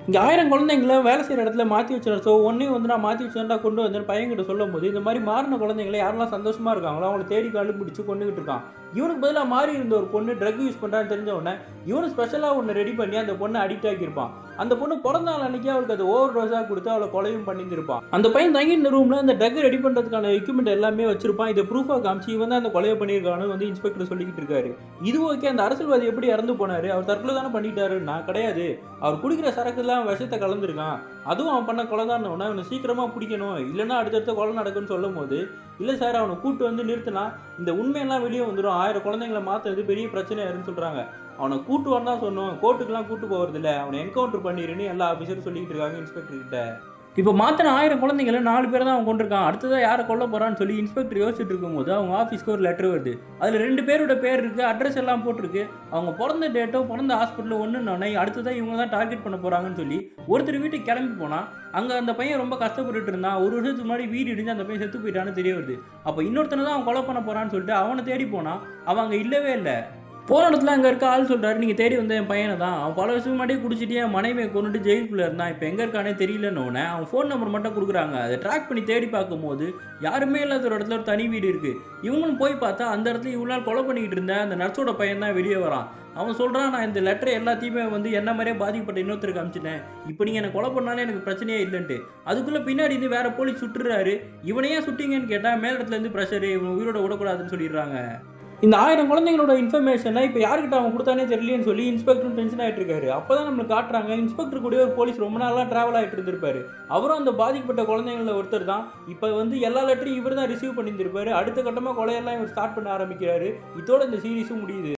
இங்கே 1000 குழந்தைங்கள வேலை செய்கிற இடத்துல மாற்றி வச்சுருந்தோம். ஸோ ஒன்றையும் வந்து நான் மாற்றி வச்சுருந்தா கொண்டு வந்தேன் பையன்கிட்ட சொல்லும்போது, இந்த மாதிரி மாறின குழந்தைங்கள யாரெல்லாம் சந்தோஷமாக இருக்காங்களோ அவங்கள தேடி கண்டுபிடிச்சு கொண்டுகிட்டு இருக்கான். இவனுக்கு பதிலாக மாறி இருந்த ஒரு பொண்ணு ட்ரக் யூஸ் பண்ணுறான்னு தெரிஞ்ச உடனே இவனு ஸ்பெஷலாக ஒன்று ரெடி பண்ணி அந்த பொண்ணை அடிக்ட் ஆக்கியிருப்பான். அந்த பொண்ணு பிறந்த நாள் அன்றைக்கி அவளுக்கு அது ஓவர் டோஸாக கொடுத்து அவளை கொலையும் பண்ணியிருப்பான். அந்த பையன் தங்கி இந்த ரூமில் அந்த ட்ரக் ரெடி பண்ணுறதுக்கான எக்யூப்மெண்ட் எல்லாமே வச்சிருப்பான். இதை ப்ரூஃபாக காமிச்சு இவன் தான் அந்த கொலையை பண்ணியிருக்கானு வந்து இன்ஸ்பெக்டர் சொல்லிக்கிட்டு இருக்காரு. இது ஓகே, அந்த அரசியல்வாதி எப்படி இறந்து போனார், அவர் தற்கொலை தானே பண்ணிட்டாருன்னா கிடையாது, அவர் குடிக்கிற சரக்குலாம் விஷத்தை கலந்துருக்கான், அதுவும் அவன் பண்ண கொலை தான். அவனை சீக்கிரமாக பிடிக்கணும், இல்லைன்னா அடுத்தடுத்த கொலை நடக்குன்னு சொல்லும் போது, இல்லை சார் அவனை கூட்டு வந்து நிறுத்தினா இந்த உண்மையெல்லாம் வெளியே வந்துடும், 1000 குழந்தைங்களை மாற்றுறது பெரிய பிரச்சனையாருன்னு சொல்கிறாங்க. அவனை கூட்டு வரதான் சொன்னோம், கோர்ட்டுக்கெல்லாம் கூட்டு போகிறதில்ல, அவனை என்கவுண்டர் பண்ணிடுன்னு எல்லா ஆஃபீஸரும் சொல்லிக்கிட்டு இருக்காங்க இன்ஸ்பெக்டர் கிட்ட. இப்போ மாற்றின 1000 குழந்தைங்கள 4 பேர் தான் அவன் கொண்டிருக்கான், அடுத்ததாக யாரை கொல்ல போகிறான்னு சொல்லி இன்ஸ்பெக்டர் யோசிச்சுட்டு இருக்கும்போது அவங்க ஆஃபீஸ்க்கு ஒரு லெட்டர் வருது. அதில் 2 பேரோட பேர் இருக்குது, அட்ரஸ் எல்லாம் போட்டிருக்கு. அவங்க பிறந்த டேட்டோ பிறந்த ஹாஸ்பிட்டலில் ஒன்றுன்னொன்னே அடுத்ததான் இவங்க தான் டார்கெட் பண்ண போகிறாங்கன்னு சொல்லி ஒருத்தர் வீட்டுக்கு கிளம்பி போனால் அங்கே அந்த பையன் ரொம்ப கஷ்டப்பட்டுட்டு இருந்தான். ஒரு வருஷத்துக்கு முன்னாடி வீடு இடிஞ்சு அந்த பையன் செத்து போயிட்டான்னு தெரிய வருது. அப்போ இன்னொருத்தனை தான் அவன் கொலை பண்ண போகிறான்னு சொல்லிட்டு அவனை தேடி போனால் அவன் அங்கே இல்லவே இல்லை. போன இடத்துல அங்கே இருக்க ஆள் சொல்கிறாரு, நீங்கள் தேடி வந்த என் பையனை தான், அவன் பல வருஷம் முன்னாடியே குடிச்சிட்டு என் மனைவியை கொண்டுட்டு ஜெயிலுக்குள்ளே இருந்தான், இப்போ எங்கே இருக்கானே தெரியலன்னு அவன் ஃபோன் நம்பர் மட்டும் கொடுக்குறாங்க. அதை ட்ராக் பண்ணி தேடி பார்க்கும்போது யாருமே இல்லாத ஒரு இடத்துல ஒரு தனி வீடு இருக்குது. இவங்களும் போய் பார்த்தா அந்த இடத்துல இவ்வளோ நாள் கொலை பண்ணிக்கிட்டு இருந்தேன் அந்த நர்ஸோட பையன் தான் வெளியே வரான். அவன் சொல்கிறான், நான் இந்த லெட்டர் எல்லாத்தையுமே வந்து என்ன மாதிரியே பாதிக்கப்பட்ட இன்னொருத்தருக்கு அனுப்பிச்சிட்டேன், இப்போ நீங்கள் என்னை கொலை பண்ணாலே எனக்கு பிரச்சனையே இல்லைன்ட்டு. அதுக்குள்ளே பின்னாடி இருந்து வேறு போலீஸ் சுட்டுறாரு. இவனையே சுட்டிங்கன்னு கேட்டால் மேல் இடத்துலேருந்து ப்ரெஷரு, இவன் உயிரோட விடக்கூடாதுன்னு சொல்லிடுறாங்க. இந்த 1000 குழந்தைங்களோட இன்ஃபர்மேஷனை இப்போ யார்கிட்ட அவன் கொடுத்தானே தெரியலன்னு சொல்லி இன்ஸ்பெக்டரும் டென்ஷன் ஆகிட்டு இருக்காரு. அப்போ தான் நம்மளுக்கு காட்டுறாங்க, இன்ஸ்பெக்டர் கூட ஒரு போலீஸ் ரொம்ப நாளாக ட்ராவல் ஆகிட்டு இருந்திருப்பாரு. அவரும் அந்த பாதிக்கப்பட்ட குழந்தைங்களில் ஒருத்தர் தான். இப்போ வந்து எல்லா லெட்டரையும் இவர் தான் ரிசீவ் பண்ணியிருந்திருப்பாரு. அடுத்த கட்டமாக கொலையெல்லாம் இவர் ஸ்டார்ட் பண்ண ஆரம்பிக்கிறாரு. இதோட இந்த சீரீஸும் முடியுது.